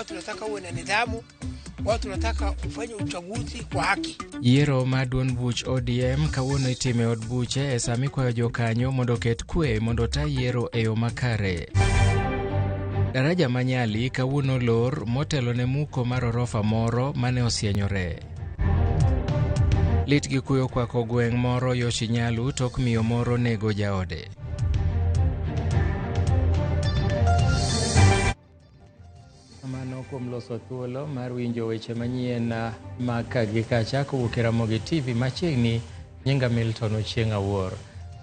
watu wanataka uwe na nidhamu, watu wanataka ufanye uchaguzi kwa haki. Yiero maduon buch ODM kawuono itime od buche e sami kwayo jokanyo mondo ket kwe mondo ta yiero e yo makare. Daraja Manyali kawuono lor motelo ne muko mar orofa moro mane osienyore. Lit gi kuyo kwako gweng' moro Yoshinyalu tok miyo moro nego jaode. Mano kuom loso thuolo mar winjo weche manyien maka gi kacha kowuok e Ramogitvlive machiegni. Nyinga Milton Ochieng' Awuor.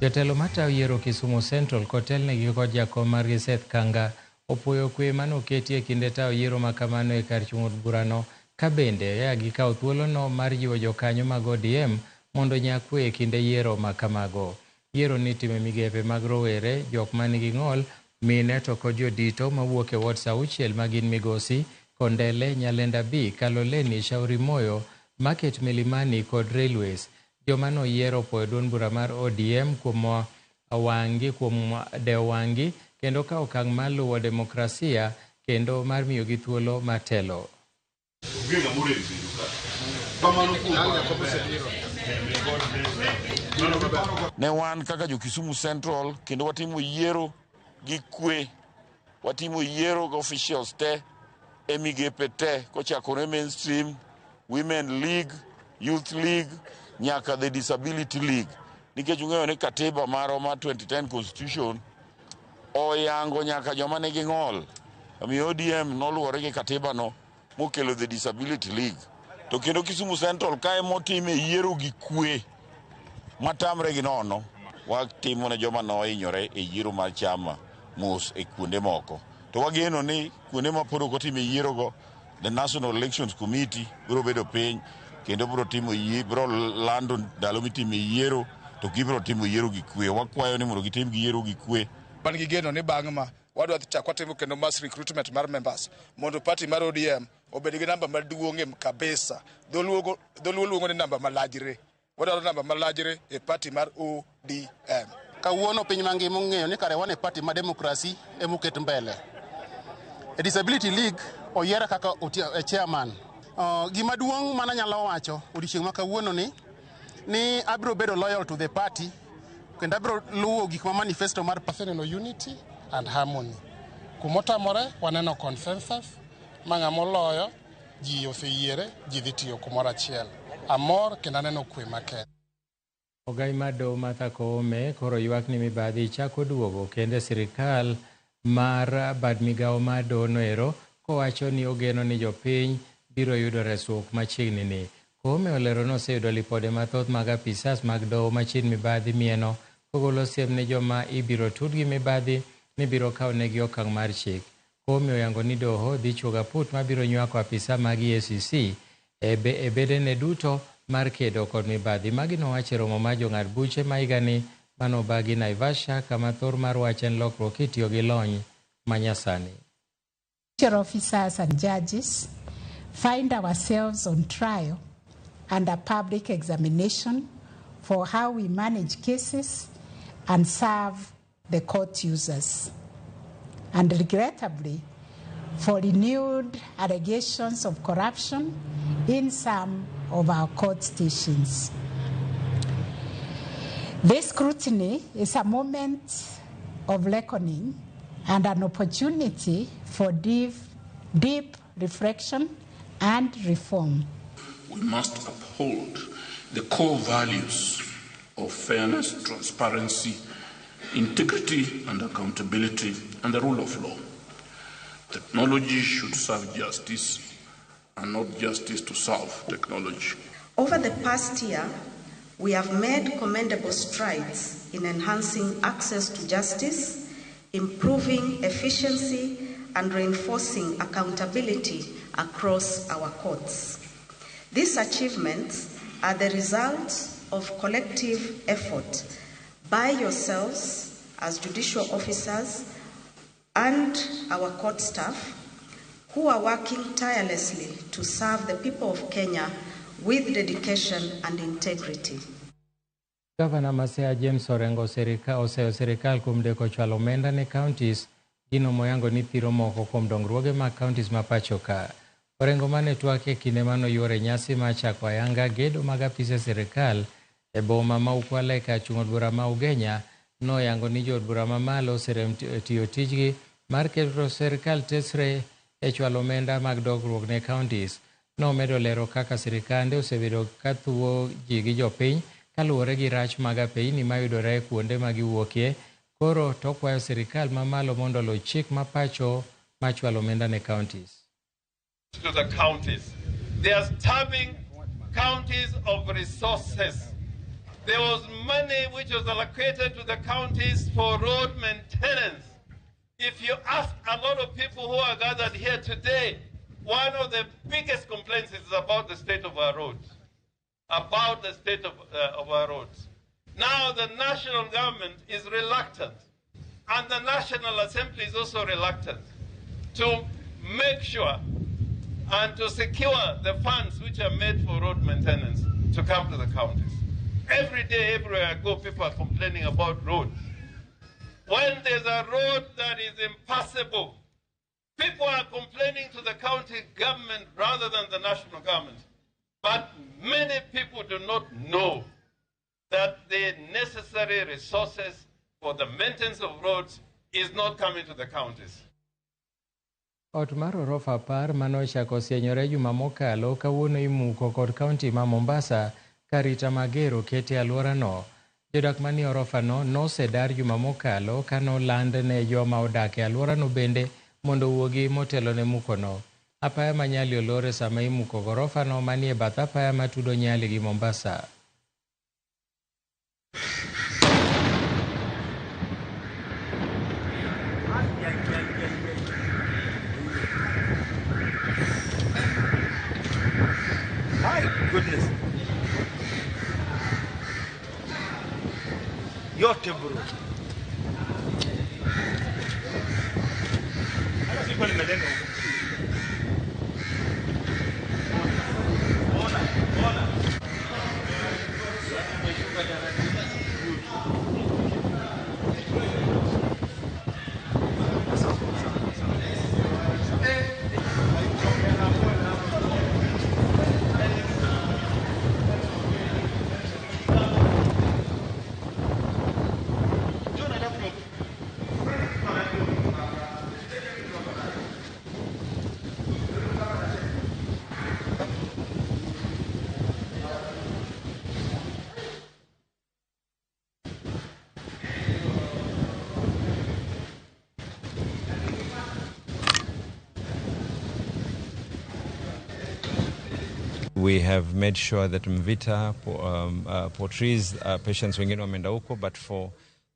Jotelo matayo yiero Kisumu Central kotelnegi kod jakom margi Seth Kanga opoyo kwe manoketi e kinde tayo yiero makamano e kar chung' od burano ka bende gikawo thuolono mar jiwo jokanyo mag ODM mondo nyakwe e kinde yiero makamago. Yiero nitime migepe mag rowere, jok manigi ng'ol, mine to kod jodito mawuok e ward auchiel magin Migosi, Kondele, Nyalenda B, Kaloleni, Shauri Moyo, Market Milimani kod Railways. Jomano yiero po duond bura mar ODM kuom dewangi kendo ka okang' maluwo demokrasia kendo mar miyo gi thuolo matelo. Ne wan kaka jo Kisumu Central kendo watimo yiero gi kwe, watimo yiero gi officials te e migepe te kochakore Mainstream, Women League, Youth League, nyaka the Disability League. Nikech ung'eyo ni katiba maro ma 2010 Constitution oyango nyaka joma nigi ng'ol. Omiyo ODM noluwore gi katiba no mokelo the Disability League. To kendo Kisumu Central kae motime yiero gi kwe matamre gi nono, watimo ne joma nohinyore e yiero mar chama mos e kuonde moko. To wageno ni kuonde ma pod ok otime yiero go, the National Elections Committee biro bedo piny kendo biro lando ndalo mitime yiero, to gibiro timo yiero gi kwe. Wakwayo ni mondo gitim gi yiero gi kwe. Ban gi geno ni bang' ma wadwa chako watimo kendo mass recruitment mar members mondo party mar ODM obed gi namba maduong'e kabisa. Dholuo luongo ni namba malajre. Wadwaro namba malajre e party mar ODM. Kawuono piny mangima ong'eyo ni kare wan e party ma demokrasi emoket mbele. E Disability League oyiera kaka chairman. Gima duong' mana nyalo wacho odiochieng' ma kawuono ni abiro bedo loyal to the party kendo abiro luwo gik ma manifesto mar personal unity and harmony. Kumotamore waneno consensus mang'amo loyo ji oseyiere ji dhi tiyo kumoro achiel. Amor kendo aneno kwe makende. Ogai Mado Martha Koome koro ywak ni mibadhi chako duogo kende sirikal mar bad migawo Mado noero kowacho ni ogeno ni jopiny biro yudo resruok machiegni ni. Koome olero no oseyudo lipode mathoth mag apisas mag doho machiegni mibadhi mieno kogolo siem ne joma ibiro tud gi mibadhi ni biro kawo negi okang' mar chik. Koome oyango ni doho dhi chuoga put mabiro nywako apisa mag EACC e bedene duto mar kedo kod mibadhi. Magi nowacho romo mar jong'ad buche ma higani manobagi Naivasha kama thor mar wach en lokruok kitiyo gi lony manyasani. Officers and judges find ourselves on trial under public examination for how we manage cases and serve the court users. And regrettably, for renewed allegations of corruption in some of our court stations. This scrutiny is a moment of reckoning and an opportunity for deep reflection and reform. We must uphold the core values of fairness, transparency, integrity and accountability, and the rule of law. Technology should serve justice and not justice to serve technology. Over the past year, we have made commendable strides in enhancing access to justice, improving efficiency, and reinforcing accountability across our courts. These achievements are the result of collective effort by yourselves as judicial officers and our court staff who are working tirelessly to serve the people of Kenya with dedication and integrity. Governor Masea James Orengo oseo serikal kuom deko chwalo omenda ne counties Gino moyango ni thiro moko kuom dongruoge mag counties ma pacho ka. Orengo mane twake kinde mano yore nyasi ma chako ayanga gedo mag apise sirikal e boma ma Ukwale ka chung od bura ma Ugenya no yango ni jo od bura ma malo serem tiyo tijgi mar keto sirikal tesre e chwalo omenda mag dongruok ne counties. No medo lero kaka sirikande osebedo ka thuo ji gi jopiny kaluwore gi rach mag apeyni mayudore kuonde ma giwuokie. Koro to kwayo sirikal ma malo mondo luw chik ma pacho ma chwalo omenda ne counties. To the counties. They are starving counties of resources. There was money which was allocated to the counties for road maintenance. If you ask a lot of people who are gathered here today, one of the biggest complaints is about the state of our roads. About the state of our roads. Now the national government is reluctant, and the National Assembly is also reluctant to make sure and to secure the funds which are made for road maintenance to come to the counties. Every day, everywhere I go, people are complaining about roads. When there's a road that is impassable, people are complaining to the county government rather than the national government. But many people do not know that the necessary resources for the maintenance of roads is not coming to the counties. Ot mar orofa par manochako osienyore juma mokalo kawuono imuko kod kaunti ma Mombasa karita magero kete alworano. Jodak manie orofano nosedar juma mokalo kanoland ne joma odak e alworano bende mondo wuogi motelo ne mukono. Apaya ma Nyali olore sama imuko gorofano manie bath apaya matudo Nyali gi Mombasa. My goodness. Yote bro. Hata sipo nimelenga huko. Ona. We have made sure that Mvita portrays patients wengine wameenda huko, but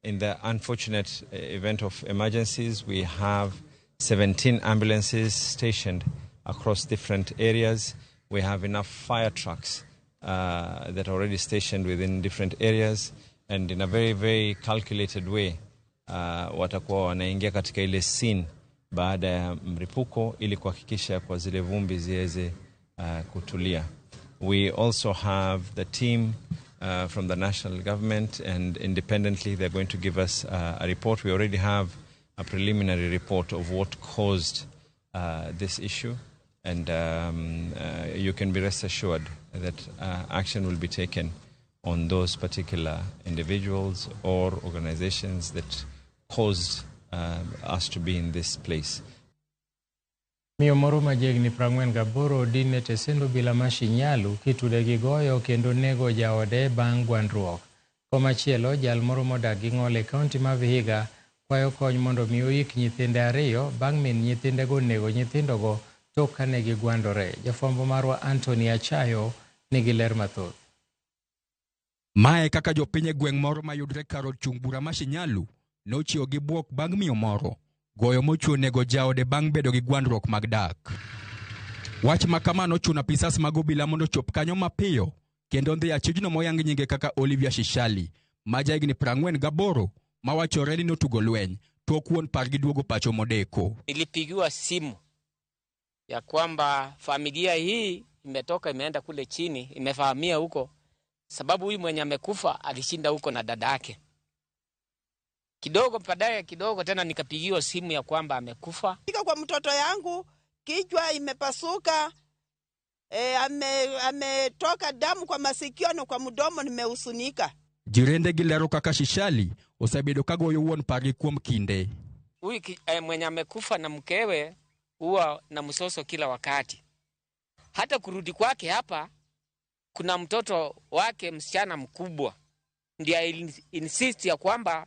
in the unfortunate event of emergencies, we have 17 ambulances stationed across different areas. We have enough fire trucks that are already stationed within different areas, and in a very, very calculated way, watakuwa wanaingia katika ile scene baada ya mripuko ili kuhakikisha kwa zile vumbi ziweze kutulia. We also have the team from the national government, and independently they're going to give us a report. We already have a preliminary report of what caused this issue, and you can be rest assured that action will be taken on those particular individuals or organizations that caused us to be in this place. Miyo moro majegni 48 dine tesendo bila mashi Nyalu kitude gi goyo kendo nego jaode bang' gwandruok. Komachielo jal moro modak gi Ng'ole kaunti ma Vihiga kwayo kony mondo mi oyik nyithinde 2 bang' min nyithindego nego nyithindogo tok kane gigwandore. Jafwambo marwa Anthony Achayo nigi ler mathoth. Mae kaka jopiny e gweng' moro mayudre kar od chung bura mashi Nyalu nochiwo gi buok bang' miyo moro goyo mochuo nego jaode bang' bedo gi gwandruok mag dak. Wach makama nochuno apisas mag obila mondo chop kanyo mapiyo kendo ndhi achijno moyang nyinge kaka Olivia Shishali ma jahigni 48 mawachore ni notugo lweny tok wuon pargi duogo pacho modeko. Nilipigiwa simu ya kwamba familia hii imetoka imeenda kule chini, imefahamia huko sababu huyu mwenye amekufa alishinda huko na dada yake. Kidogo baadaye kidogo tena nikapigiwa simu ya kwamba amekufa. Ika kwa mtoto yangu kichwa imepasuka, ametoka damu kwa masikio na kwa mdomo nimeusunika. Jirende gilero kaka Shishali osebedo kagoyo wuon pari kuom kinde. Huyu mwenye amekufa na mkewe huwa na msoso kila wakati. Hata kurudi kwake hapa kuna mtoto wake msichana mkubwa ndiye insist ya kwamba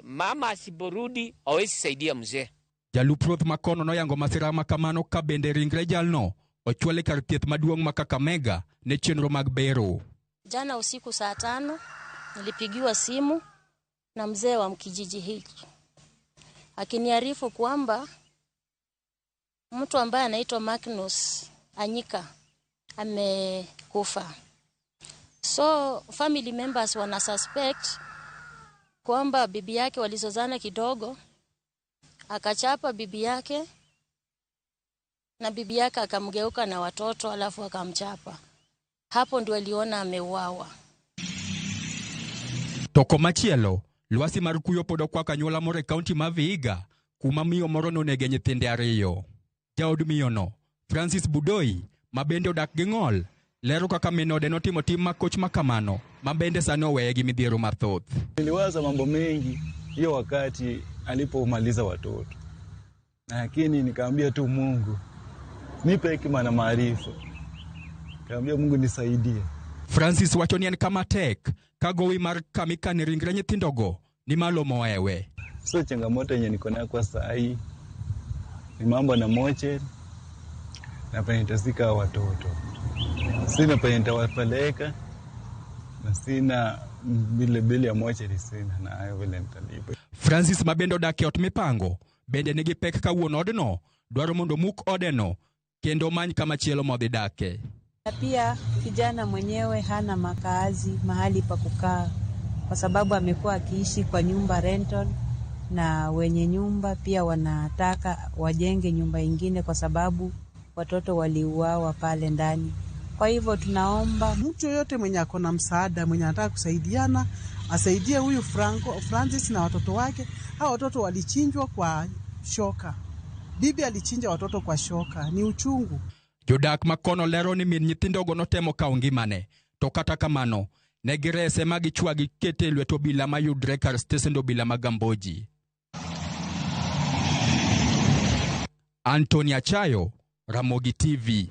mama asiborudi hawezi saidia mzee. Jaluproth Makono no yango masira makamano ka bende ringre jalno ochwale kar thieth maduong' ma Kakamega ne chenro mag bero. Jana usiku saa 5 nilipigiwa simu na mzee wa mkijiji hiki akiniarifu kwamba mtu ambaye anaitwa Magnus Anyika amekufa. So family members wana suspect kwamba bibi yake walizozana kidogo, akachapa bibi yake na bibi yake akamgeuka na watoto alafu akamchapa. Hapo ndio aliona ameuawa. Toko machielo, lwasi mar kuyo podo kwa kanyuola more kaunti ma Vihiga kuma miyo moro nonege nyithinde ariyo. Jaod miyono, Francis Budoi, mabende odak gi ng'ol, lero kaka minode notimo tim makoch makamano, mabende sani oweye gi midhiero mathoth. Niliwaza mambo mengi hiyo wakati alipomaliza watoto, lakini nikaambia tu Mungu nipe hekima na maarifa. Nikaambia Mungu nisaidie. Francis wacho ni en kama tek kagowi mar kamika ni ringre nyithindogo ni malo moewe. So changamoto yenye niko nayo kwa saa hii ni mambo na moche na penye nitasika watoto. Sina penye nitawapeleka na sina bili ya moche sina na hayo vile nitalipa. Francis mabende odak e ot mipango bende nigi pek ka wuon odno dwaro mondo muk odeno kendo many kama chielo modhi dake. Na pia kijana mwenyewe hana makazi mahali pa kukaa kwa sababu amekuwa akiishi kwa nyumba rental, na wenye nyumba pia wanataka wajenge nyumba ingine kwa sababu watoto waliuawa pale ndani. Kwa hivyo tunaomba mtu yote mwenye akona msaada, mwenye anataka kusaidiana, asaidie huyu Francis na watoto wake. Hao watoto walichinjwa kwa shoka. Bibi alichinja watoto kwa shoka, ni uchungu. Jodak Makono lero ni min nyithindogo notemo kawo ngimane, to kata kamano ne girese ma gichwagi kete lwet obila mayudre kar stesend obila ma Gamboji. Anthony Achayo, Ramogi TV.